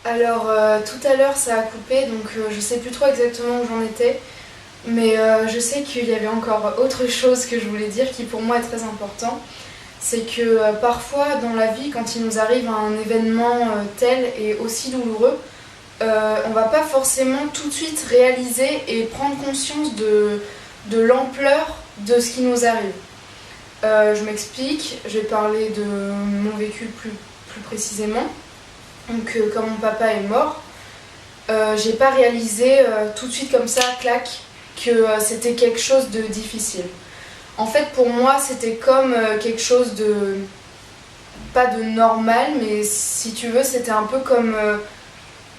Alors tout à l'heure ça a coupé donc je sais plus trop exactement où j'en étais, mais je sais qu'il y avait encore autre chose que je voulais dire qui pour moi est très important. C'est que parfois dans la vie, quand il nous arrive un événement tel et aussi douloureux, on va pas forcément tout de suite réaliser et prendre conscience de l'ampleur de ce qui nous arrive. Je m'explique, je vais parler de mon vécu plus précisément. Donc quand mon papa est mort, j'ai pas réalisé tout de suite comme ça, clac, que c'était quelque chose de difficile. En fait pour moi c'était comme quelque chose de, pas de normal, mais si tu veux c'était un peu comme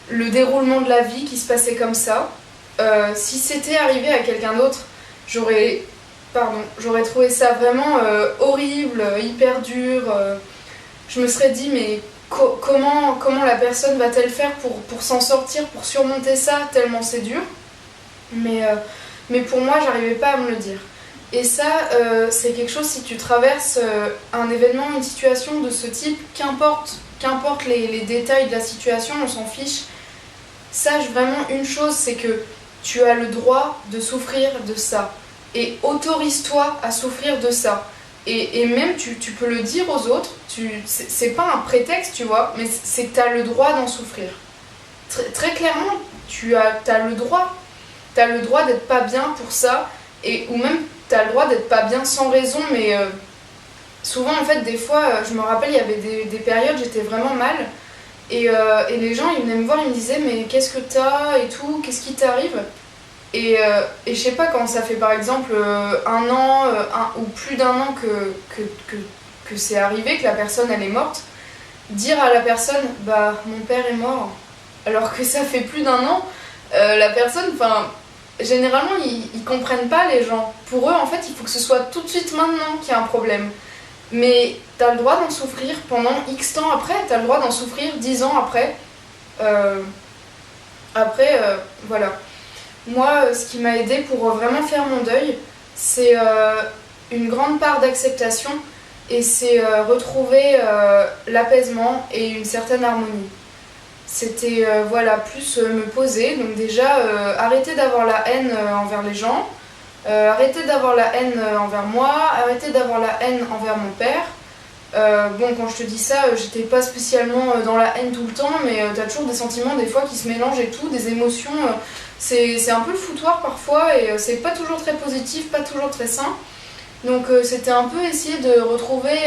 le déroulement de la vie qui se passait comme ça. Si c'était arrivé à quelqu'un d'autre, j'aurais trouvé ça vraiment horrible, hyper dur. Je me serais dit mais comment la personne va-t-elle faire pour s'en sortir, pour surmonter ça, tellement c'est dur. Mais pour moi, j'arrivais pas à me le dire. Et ça, c'est quelque chose, si tu traverses un événement, une situation de ce type, qu'importe les détails de la situation, on s'en fiche. Sache vraiment une chose, c'est que tu as le droit de souffrir de ça. Et autorise-toi à souffrir de ça. Et même tu peux le dire aux autres, c'est pas un prétexte, tu vois, mais c'est que tu as le droit d'en souffrir. Très clairement, t'as le droit. Tu as le droit d'être pas bien pour ça, ou même tu as le droit d'être pas bien sans raison, mais souvent en fait des fois, je me rappelle il y avait des périodes j'étais vraiment mal, et les gens ils venaient me voir, ils me disaient mais qu'est-ce que t'as et tout, qu'est-ce qui t'arrive. Et je sais pas, quand ça fait par exemple un an ou plus d'un an que c'est arrivé, que la personne elle est morte, dire à la personne bah mon père est mort, alors que ça fait plus d'un an, la personne, enfin généralement ils comprennent pas les gens. Pour eux en fait il faut que ce soit tout de suite maintenant qu'il y a un problème. Mais t'as le droit d'en souffrir pendant X temps après, t'as le droit d'en souffrir 10 ans après. Euh, voilà. Moi, ce qui m'a aidé pour vraiment faire mon deuil, c'est une grande part d'acceptation et c'est retrouver l'apaisement et une certaine harmonie. C'était voilà, plus me poser, donc déjà arrêter d'avoir la haine envers les gens, arrêter d'avoir la haine envers moi, arrêter d'avoir la haine envers mon père. Bon, quand je te dis ça, j'étais pas spécialement dans la haine tout le temps, mais t'as toujours des sentiments des fois qui se mélangent et tout, des émotions. C'est un peu le foutoir parfois et c'est pas toujours très positif, pas toujours très sain. Donc c'était un peu essayer de retrouver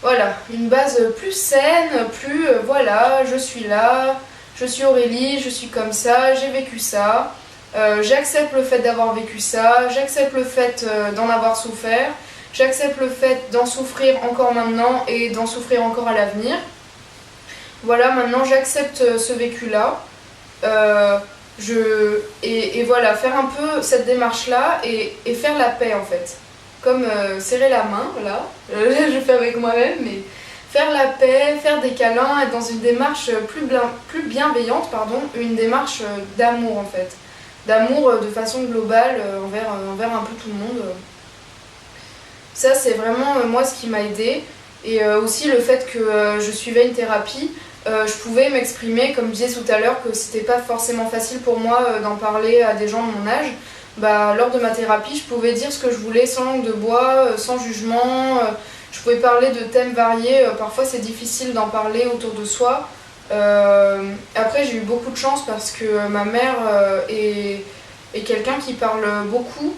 voilà, une base plus saine, plus voilà, je suis là, je suis Aurélie, je suis comme ça, j'ai vécu ça. J'accepte le fait d'avoir vécu ça, j'accepte le fait d'en avoir souffert. J'accepte le fait d'en souffrir encore maintenant et d'en souffrir encore à l'avenir. Voilà, maintenant j'accepte ce vécu-là. Et voilà, faire un peu cette démarche-là et faire la paix en fait. Comme serrer la main, là, je fais avec moi-même, mais faire la paix, faire des câlins, être dans une démarche plus bienveillante, une démarche d'amour en fait. D'amour de façon globale envers un peu tout le monde. Ça, c'est vraiment moi ce qui m'a aidée. Et aussi le fait que je suivais une thérapie, je pouvais m'exprimer, comme je disais tout à l'heure, que c'était pas forcément facile pour moi d'en parler à des gens de mon âge. Bah, lors de ma thérapie, je pouvais dire ce que je voulais sans langue de bois, sans jugement. Je pouvais parler de thèmes variés. Parfois, c'est difficile d'en parler autour de soi. Après, j'ai eu beaucoup de chance parce que ma mère est quelqu'un qui parle beaucoup.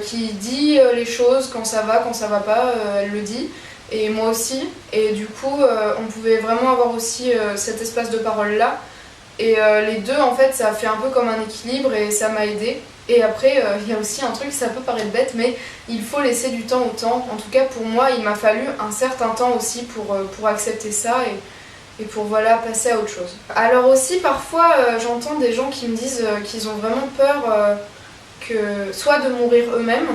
Qui dit les choses quand ça va pas, elle le dit, et moi aussi, et du coup on pouvait vraiment avoir aussi cet espace de parole là, et les deux en fait ça a fait un peu comme un équilibre et ça m'a aidée. Et après il y a aussi un truc, ça peut paraître bête, mais il faut laisser du temps au temps. En tout cas pour moi il m'a fallu un certain temps aussi pour accepter ça et pour voilà passer à autre chose. Alors aussi parfois j'entends des gens qui me disent qu'ils ont vraiment peur soit de mourir eux-mêmes,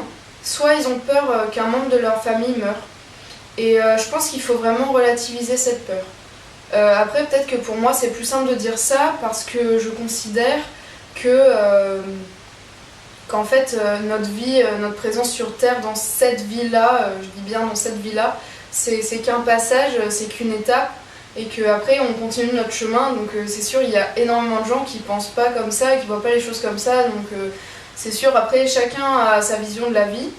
soit ils ont peur qu'un membre de leur famille meure. Et je pense qu'il faut vraiment relativiser cette peur. Après, peut-être que pour moi, c'est plus simple de dire ça parce que je considère qu'en fait, notre vie, notre présence sur Terre dans cette vie-là, je dis bien dans cette vie-là, c'est qu'un passage, c'est qu'une étape. et qu'après on continue notre chemin. Donc c'est sûr, il y a énormément de gens qui pensent pas comme ça, qui voient pas les choses comme ça, donc c'est sûr, après chacun a sa vision de la vie.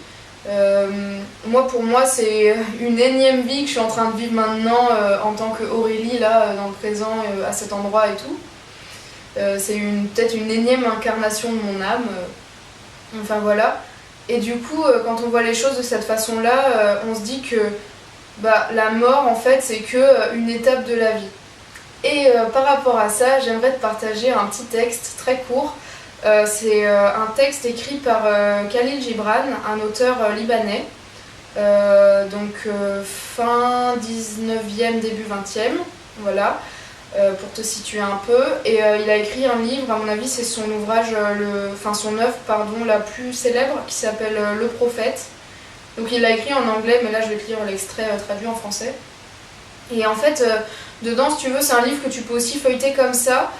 Moi, pour moi, c'est une énième vie que je suis en train de vivre maintenant en tant qu'Aurélie, là, dans le présent, à cet endroit et tout. C'est peut-être une énième incarnation de mon âme. Enfin voilà. Et du coup, quand on voit les choses de cette façon-là, on se dit que la mort, en fait, c'est qu'une étape de la vie. Et par rapport à ça, j'aimerais te partager un petit texte très court. C'est un texte écrit par Khalil Gibran, un auteur libanais, fin 19e, début 20e, voilà, pour te situer un peu. Et il a écrit un livre, à mon avis c'est son ouvrage, son œuvre la plus célèbre, qui s'appelle Le Prophète. Donc il l'a écrit en anglais, mais là je vais te lire l'extrait traduit en français. Et en fait, dedans, si tu veux, c'est un livre que tu peux aussi feuilleter comme ça.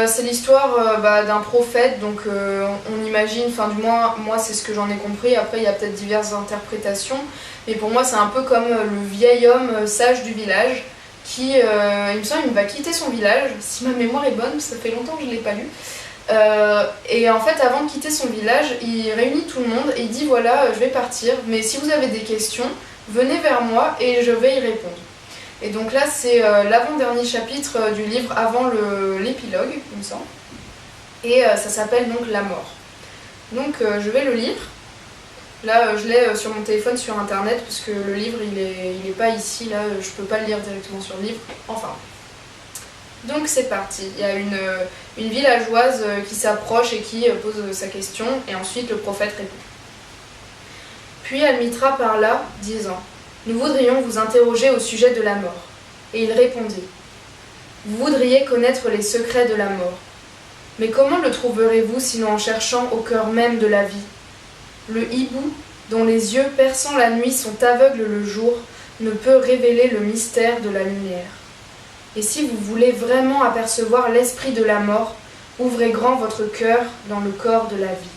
C'est l'histoire d'un prophète, donc on imagine, enfin du moins, moi c'est ce que j'en ai compris, après il y a peut-être diverses interprétations, mais pour moi c'est un peu comme le vieil homme sage du village, qui, il me semble, il va quitter son village, si ma mémoire est bonne, ça fait longtemps que je ne l'ai pas lu. Et en fait, avant de quitter son village, il réunit tout le monde et il dit voilà, je vais partir, mais si vous avez des questions, venez vers moi et je vais y répondre. Et donc là, c'est l'avant-dernier chapitre du livre avant l'épilogue, il me semble. Et ça s'appelle donc La mort. Donc je vais le lire. Là, je l'ai sur mon téléphone sur internet, parce que le livre, il est pas ici, là, je peux pas le lire directement sur le livre. Enfin. Donc c'est parti. Il y a une villageoise qui s'approche et qui pose sa question, et ensuite le prophète répond. Puis elle mitra par là, disant: nous voudrions vous interroger au sujet de la mort. Et il répondit: vous voudriez connaître les secrets de la mort. Mais comment le trouverez-vous sinon en cherchant au cœur même de la vie? Le hibou, dont les yeux perçant la nuit sont aveugles le jour, ne peut révéler le mystère de la lumière. Et si vous voulez vraiment apercevoir l'esprit de la mort, ouvrez grand votre cœur dans le corps de la vie.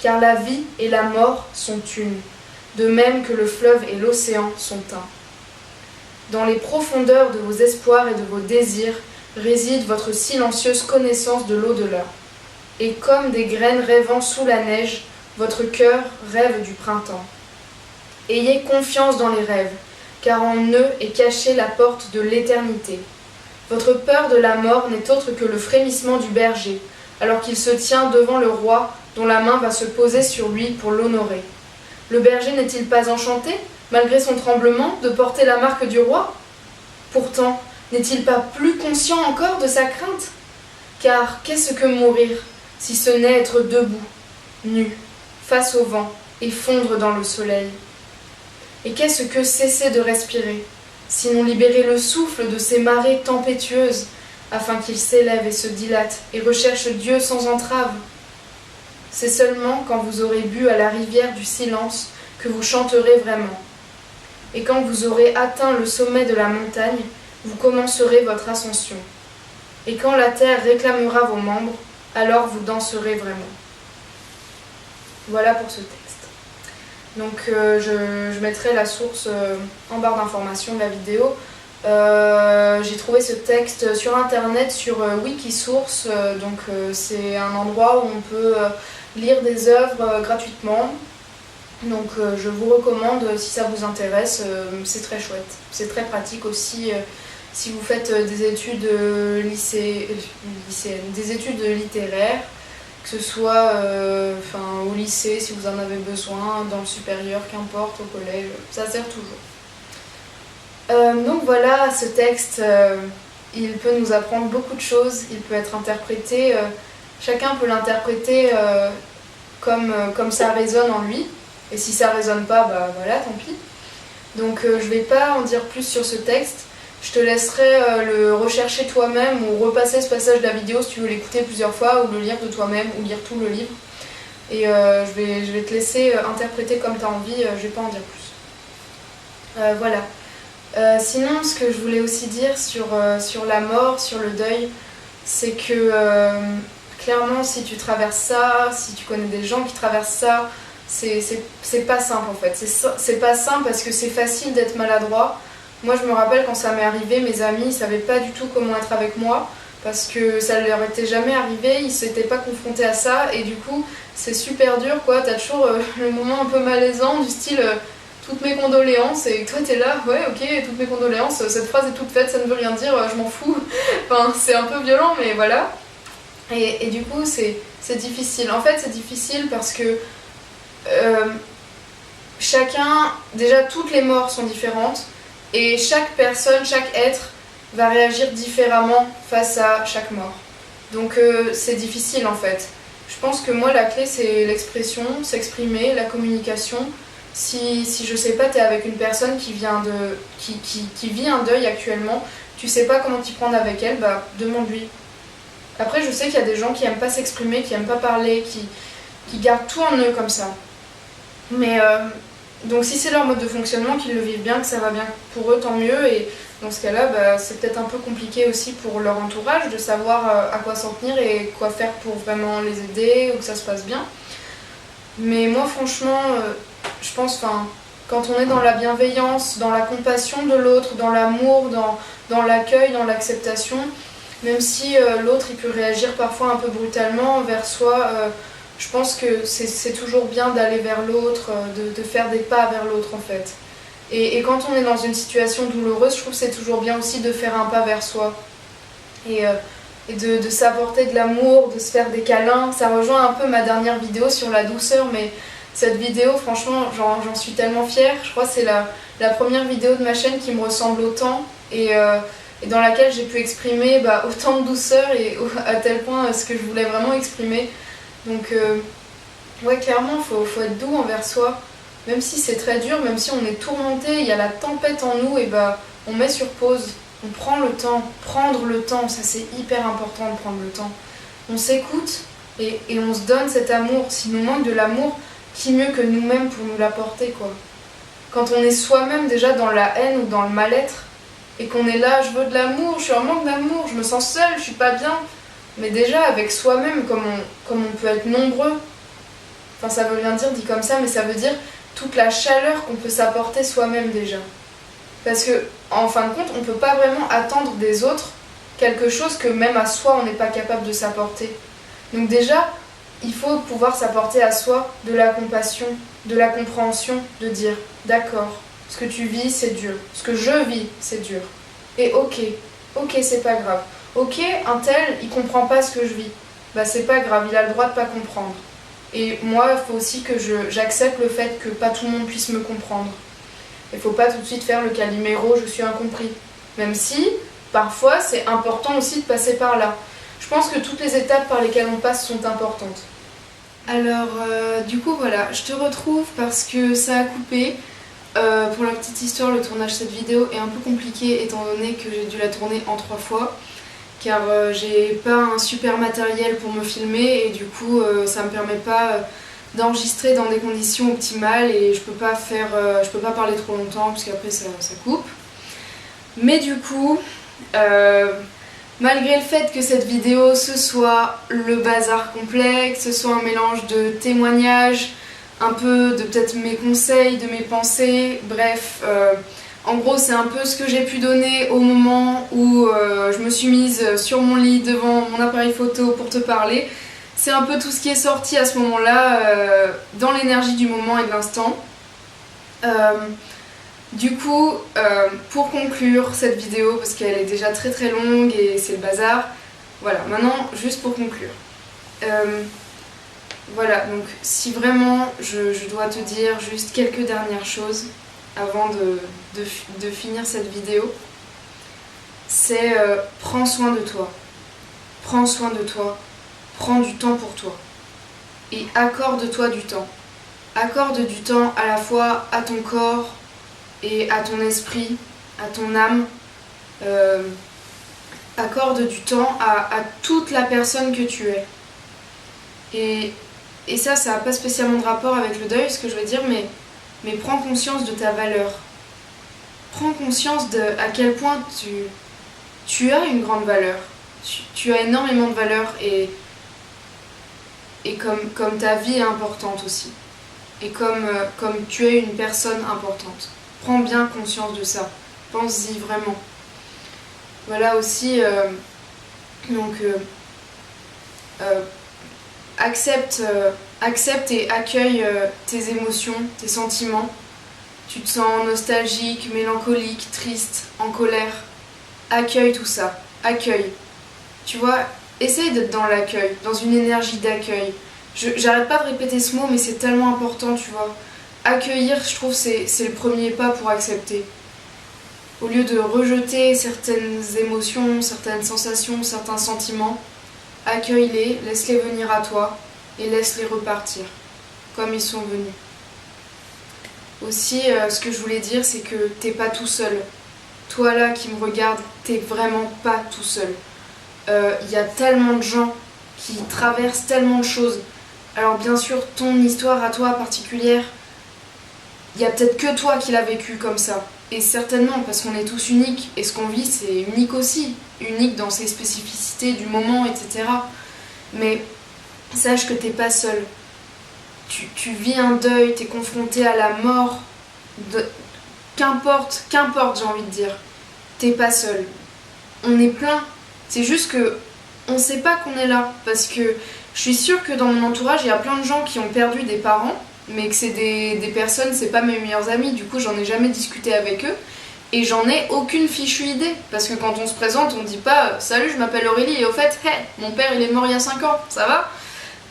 Car la vie et la mort sont une, de même que le fleuve et l'océan sont un. Dans les profondeurs de vos espoirs et de vos désirs réside votre silencieuse connaissance de l'au-delà. Et comme des graines rêvant sous la neige, votre cœur rêve du printemps. Ayez confiance dans les rêves, car en eux est cachée la porte de l'éternité. Votre peur de la mort n'est autre que le frémissement du berger, alors qu'il se tient devant le roi dont la main va se poser sur lui pour l'honorer. Le berger n'est-il pas enchanté, malgré son tremblement, de porter la marque du roi? Pourtant, n'est-il pas plus conscient encore de sa crainte? Car qu'est-ce que mourir, si ce n'est être debout, nu, face au vent, et fondre dans le soleil? Et qu'est-ce que cesser de respirer, sinon libérer le souffle de ces marées tempétueuses, afin qu'il s'élève et se dilate, et recherche Dieu sans entrave? C'est seulement quand vous aurez bu à la rivière du silence que vous chanterez vraiment. Et quand vous aurez atteint le sommet de la montagne, vous commencerez votre ascension. Et quand la terre réclamera vos membres, alors vous danserez vraiment. Voilà pour ce texte. Donc je mettrai la source en barre d'informations de la vidéo. J'ai trouvé ce texte sur internet, sur Wikisource, c'est un endroit où on peut lire des œuvres gratuitement. Donc je vous recommande, si ça vous intéresse, c'est très chouette. C'est très pratique aussi si vous faites des études des études littéraires, que ce soit au lycée si vous en avez besoin, dans le supérieur, qu'importe, au collège, ça sert toujours. Donc voilà, ce texte, il peut nous apprendre beaucoup de choses, il peut être interprété, chacun peut l'interpréter comme ça résonne en lui, et si ça résonne pas, voilà, tant pis. Donc je vais pas en dire plus sur ce texte, je te laisserai le rechercher toi-même ou repasser ce passage de la vidéo si tu veux l'écouter plusieurs fois ou le lire de toi-même ou lire tout le livre. Et je vais te laisser interpréter comme tu as envie, je vais pas en dire plus. Voilà. Sinon, ce que je voulais aussi dire sur la mort, sur le deuil, c'est que clairement, si tu traverses ça, si tu connais des gens qui traversent ça, c'est pas simple en fait. C'est pas simple parce que c'est facile d'être maladroit, Moi je me rappelle quand ça m'est arrivé, mes amis ils savaient pas du tout comment être avec moi parce que ça leur était jamais arrivé, ils s'étaient pas confrontés à ça et du coup c'est super dur quoi, t'as toujours le moment un peu malaisant du style toutes mes condoléances et toi t'es là, ouais ok, toutes mes condoléances, cette phrase est toute faite, ça ne veut rien dire, je m'en fous, enfin c'est un peu violent mais voilà. Et du coup c'est difficile, en fait c'est difficile parce que chacun, déjà toutes les morts sont différentes et chaque personne, chaque être va réagir différemment face à chaque mort. Donc c'est difficile en fait. Je pense que moi la clé c'est l'expression, s'exprimer, la communication. Si je sais pas, t'es avec une personne qui vit un deuil actuellement, tu sais pas comment t'y prendre avec elle, bah demande-lui. Après je sais qu'il y a des gens qui aiment pas s'exprimer, qui aiment pas parler, qui gardent tout en eux comme ça. Mais donc si c'est leur mode de fonctionnement, qu'ils le vivent bien, que ça va bien pour eux, tant mieux. Et dans ce cas-là, bah, c'est peut-être un peu compliqué aussi pour leur entourage de savoir à quoi s'en tenir et quoi faire pour vraiment les aider ou que ça se passe bien. Mais moi franchement, je pense, quand on est dans la bienveillance, dans la compassion de l'autre, dans l'amour, dans l'accueil, dans l'acceptation, même si l'autre il peut réagir parfois un peu brutalement envers soi, je pense que c'est toujours bien d'aller vers l'autre, de faire des pas vers l'autre en fait. Et quand on est dans une situation douloureuse, je trouve que c'est toujours bien aussi de faire un pas vers soi. Et de s'apporter de l'amour, de se faire des câlins. Ça rejoint un peu ma dernière vidéo sur la douceur, mais cette vidéo, franchement, j'en suis tellement fière. Je crois que c'est la première vidéo de ma chaîne qui me ressemble autant et dans laquelle j'ai pu exprimer autant de douceur et à tel point ce que je voulais vraiment exprimer. Donc ouais, clairement, faut être doux envers soi. Même si c'est très dur, même si on est tourmenté, il y a la tempête en nous, et on met sur pause. On prend le temps, prendre le temps, ça c'est hyper important de prendre le temps. On s'écoute et on se donne cet amour. S'il nous manque de l'amour, qui mieux que nous-mêmes pour nous l'apporter quoi. Quand on est soi-même déjà dans la haine ou dans le mal-être et qu'on est là, je veux de l'amour, je suis en manque d'amour, je me sens seule, je suis pas bien. Mais déjà avec soi-même, comme on peut être nombreux, enfin ça veut rien dire dit comme ça, mais ça veut dire toute la chaleur qu'on peut s'apporter soi-même déjà. Parce que, en fin de compte, on ne peut pas vraiment attendre des autres quelque chose que même à soi, on n'est pas capable de s'apporter. Donc déjà, il faut pouvoir s'apporter à soi de la compassion, de la compréhension, de dire « D'accord, ce que tu vis, c'est dur. Ce que je vis, c'est dur. Et ok, c'est pas grave. Ok, un tel, il comprend pas ce que je vis. Bah c'est pas grave, il a le droit de pas comprendre. Et moi, il faut aussi que j'accepte le fait que pas tout le monde puisse me comprendre. Il ne faut pas tout de suite faire le Calimero, je suis incompris. Même si, parfois, c'est important aussi de passer par là. Je pense que toutes les étapes par lesquelles on passe sont importantes. Alors, du coup, voilà, je te retrouve parce que ça a coupé. Pour la petite histoire, le tournage de cette vidéo est un peu compliqué étant donné que j'ai dû la tourner en 3 fois. Car j'ai pas un super matériel pour me filmer et du coup, ça me permet pas d'enregistrer dans des conditions optimales et je peux pas parler trop longtemps parce qu'après ça coupe. Mais du coup, malgré le fait que cette vidéo ce soit le bazar complet, que ce soit un mélange de témoignages, un peu de peut-être mes conseils, de mes pensées, bref, en gros c'est un peu ce que j'ai pu donner au moment où je me suis mise sur mon lit devant mon appareil photo pour te parler. C'est un peu tout ce qui est sorti à ce moment-là, dans l'énergie du moment et de l'instant. Du coup, pour conclure cette vidéo, parce qu'elle est déjà très très longue et c'est le bazar, voilà, maintenant, juste pour conclure. Voilà, donc si vraiment je dois te dire juste quelques dernières choses avant de finir cette vidéo, c'est prends soin de toi. Prends soin de toi. Prends du temps pour toi. Et accorde-toi du temps. Accorde du temps à la fois à ton corps et à ton esprit, à ton âme. Accorde du temps à toute la personne que tu es. Et ça n'a pas spécialement de rapport avec le deuil, ce que je veux dire, mais prends conscience de ta valeur. Prends conscience de à quel point tu as une grande valeur. Tu as énormément de valeur et comme ta vie est importante aussi. Et comme tu es une personne importante. Prends bien conscience de ça. pense-y vraiment. Voilà aussi, donc accepte et accueille tes émotions, tes sentiments. Tu te sens nostalgique, mélancolique, triste, en colère. Accueille tout ça, accueille. Tu vois, essaye d'être dans l'accueil, dans une énergie d'accueil. J'arrête pas de répéter ce mot, mais c'est tellement important, tu vois. Accueillir, je trouve, c'est le premier pas pour accepter. Au lieu de rejeter certaines émotions, certaines sensations, certains sentiments, accueille-les, laisse-les venir à toi et laisse-les repartir, comme ils sont venus. Aussi, ce que je voulais dire, c'est que t'es pas tout seul. Toi là qui me regarde, t'es vraiment pas tout seul. Y a tellement de gens qui traversent tellement de choses. Alors bien sûr, ton histoire à toi particulière, il y a peut-être que toi qui l'as vécu comme ça. Et certainement, parce qu'on est tous uniques, et ce qu'on vit, c'est unique aussi. Unique dans ses spécificités du moment, etc. Mais sache que t'es pas seul. Tu vis un deuil, t'es confronté à la mort. Qu'importe, j'ai envie de dire. T'es pas seul. On est plein. C'est juste que on sait pas qu'on est là. Parce que je suis sûre que dans mon entourage, il y a plein de gens qui ont perdu des parents, mais que c'est des personnes, c'est pas mes meilleurs amis. Du coup, j'en ai jamais discuté avec eux. Et j'en ai aucune fichue idée. Parce que quand on se présente, on dit pas salut, je m'appelle Aurélie, et au fait, hey, mon père il est mort il y a 5 ans, ça va?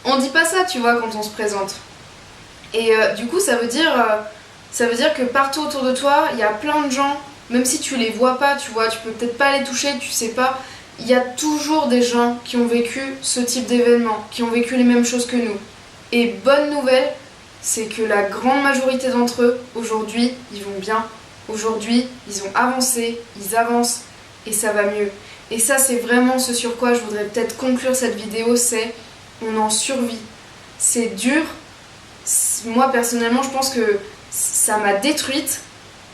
On dit pas ça, tu vois, quand on se présente. Et du coup, ça veut dire que partout autour de toi, il y a plein de gens, même si tu les vois pas, tu vois, tu peux peut-être pas les toucher, tu sais pas, il y a toujours des gens qui ont vécu ce type d'événement, qui ont vécu les mêmes choses que nous. Et bonne nouvelle, c'est que la grande majorité d'entre eux, aujourd'hui, ils vont bien. Aujourd'hui, ils ont avancé, ils avancent, et ça va mieux. Et ça, c'est vraiment ce sur quoi je voudrais peut-être conclure cette vidéo, c'est on en survit. C'est dur. Moi, personnellement, je pense que ça m'a détruite,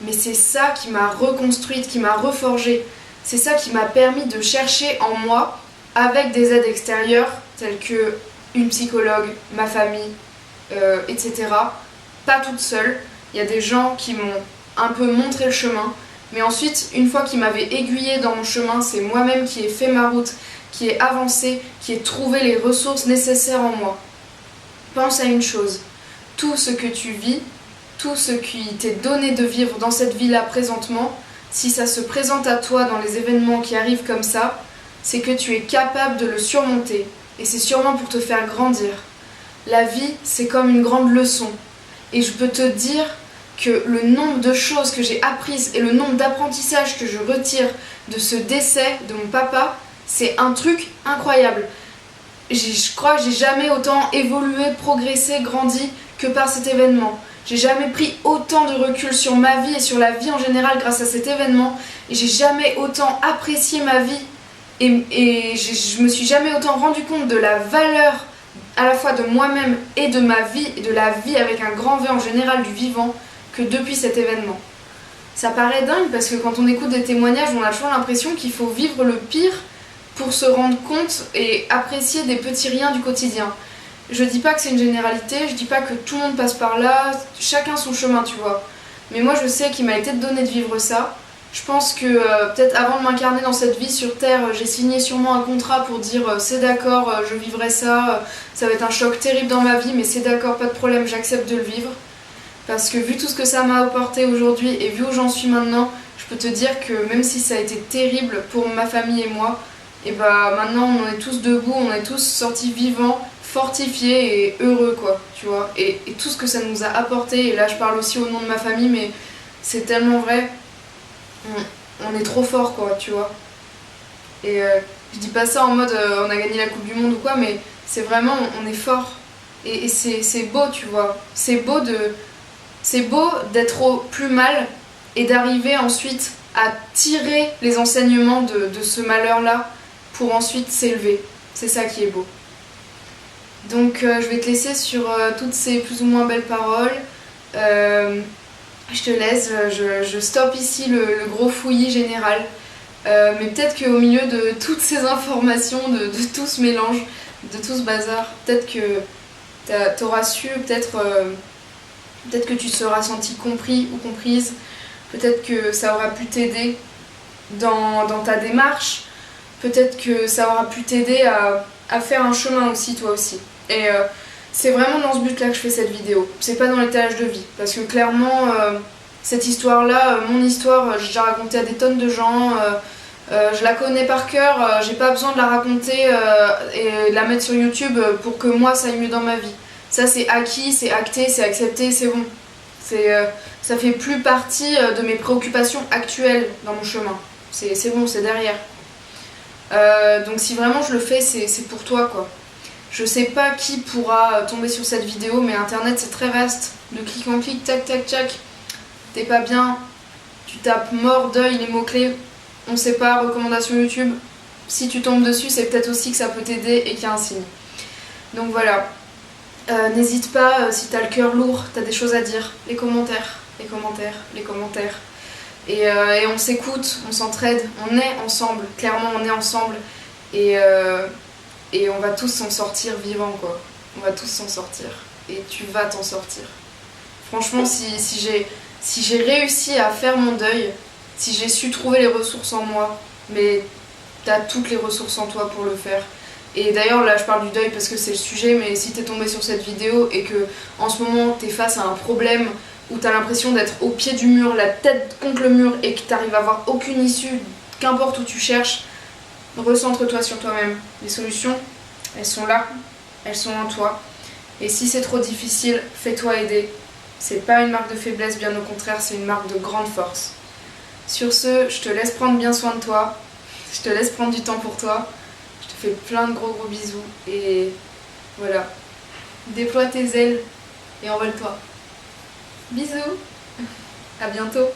mais c'est ça qui m'a reconstruite, qui m'a reforgée. C'est ça qui m'a permis de chercher en moi, avec des aides extérieures, telles que une psychologue, ma famille, etc. Pas toute seule. Il y a des gens qui m'ont un peu montré le chemin, mais ensuite, une fois qu'ils m'avaient aiguillée dans mon chemin, c'est moi-même qui ai fait ma route, qui ai avancé, qui ai trouvé les ressources nécessaires en moi. Pense à une chose, tout ce que tu vis, tout ce qui t'est donné de vivre dans cette vie-là présentement, si ça se présente à toi dans les événements qui arrivent comme ça, c'est que tu es capable de le surmonter, et c'est sûrement pour te faire grandir. La vie, c'est comme une grande leçon, et je peux te dire que le nombre de choses que j'ai apprises et le nombre d'apprentissages que je retire de ce décès de mon papa, c'est un truc incroyable. Je crois que j'ai jamais autant évolué, progressé, grandi que par cet événement. J'ai jamais pris autant de recul sur ma vie et sur la vie en général grâce à cet événement. Et j'ai jamais autant apprécié ma vie. Et je me suis jamais autant rendu compte de la valeur à la fois de moi-même et de ma vie, et de la vie avec un grand V en général du vivant, que depuis cet événement. Ça paraît dingue parce que quand on écoute des témoignages, on a toujours l'impression qu'il faut vivre le pire pour se rendre compte et apprécier des petits riens du quotidien. Je dis pas que c'est une généralité, je dis pas que tout le monde passe par là, chacun son chemin, tu vois. Mais moi je sais qu'il m'a été donné de vivre ça. Je pense que peut-être avant de m'incarner dans cette vie sur Terre, j'ai signé sûrement un contrat pour dire c'est d'accord, je vivrai ça, ça va être un choc terrible dans ma vie, mais c'est d'accord, pas de problème, j'accepte de le vivre. Parce que vu tout ce que ça m'a apporté aujourd'hui et vu où j'en suis maintenant, je peux te dire que même si ça a été terrible pour ma famille et moi, et bah maintenant on est tous debout, on est tous sortis vivants, fortifiés et heureux quoi, tu vois. Et tout ce que ça nous a apporté, et là je parle aussi au nom de ma famille, mais c'est tellement vrai, on est trop fort quoi, tu vois. Et je dis pas ça en mode on a gagné la Coupe du Monde ou quoi, mais c'est vraiment on est fort. Et c'est beau, tu vois. C'est beau d'être au plus mal et d'arriver ensuite à tirer les enseignements de ce malheur-là pour ensuite s'élever. C'est ça qui est beau. Donc je vais te laisser sur toutes ces plus ou moins belles paroles. Je te laisse, je stoppe ici le gros fouillis général. Mais peut-être qu'au milieu de toutes ces informations, de tout ce mélange, de tout ce bazar, peut-être que t'auras su, peut-être que tu seras senti compris ou comprise, Peut-être que ça aura pu t'aider dans ta démarche. Peut-être que ça aura pu t'aider à faire un chemin aussi, toi aussi. Et c'est vraiment dans ce but-là que je fais cette vidéo. C'est pas dans l'étalage de vie. Parce que clairement, cette histoire-là, mon histoire, j'ai déjà raconté à des tonnes de gens. Je la connais par cœur. J'ai pas besoin de la raconter et de la mettre sur YouTube pour que moi, ça aille mieux dans ma vie. Ça, c'est acquis, c'est acté, c'est accepté, c'est bon. Ça fait plus partie de mes préoccupations actuelles dans mon chemin. C'est bon, c'est derrière. Donc si vraiment je le fais, c'est pour toi, quoi. Je sais pas qui pourra tomber sur cette vidéo, mais internet c'est très vaste. De clic en clic, tac tac tac. T'es pas bien, tu tapes mort, deuil, les mots-clés, on sait pas, recommandation YouTube. Si tu tombes dessus, c'est peut-être aussi que ça peut t'aider et qu'il y a un signe. Donc voilà. N'hésite pas, si t'as le cœur lourd, t'as des choses à dire. Les commentaires, les commentaires, les commentaires. Et on s'écoute, on s'entraide, on est ensemble, clairement on est ensemble. Et on va tous s'en sortir vivants, quoi. On va tous s'en sortir. Et tu vas t'en sortir. Franchement, si j'ai réussi à faire mon deuil, si j'ai su trouver les ressources en moi, mais t'as toutes les ressources en toi pour le faire. Et d'ailleurs là je parle du deuil parce que c'est le sujet, mais si t'es tombé sur cette vidéo et que en ce moment t'es face à un problème où t'as l'impression d'être au pied du mur, la tête contre le mur et que t'arrives à voir aucune issue, qu'importe où tu cherches, recentre-toi sur toi-même. Les solutions, elles sont là, elles sont en toi. Et si c'est trop difficile, fais-toi aider. C'est pas une marque de faiblesse, bien au contraire, c'est une marque de grande force. Sur ce, je te laisse prendre bien soin de toi, je te laisse prendre du temps pour toi. Je te fais plein de gros bisous et voilà. Déploie tes ailes et envole-toi. Bisous, à bientôt.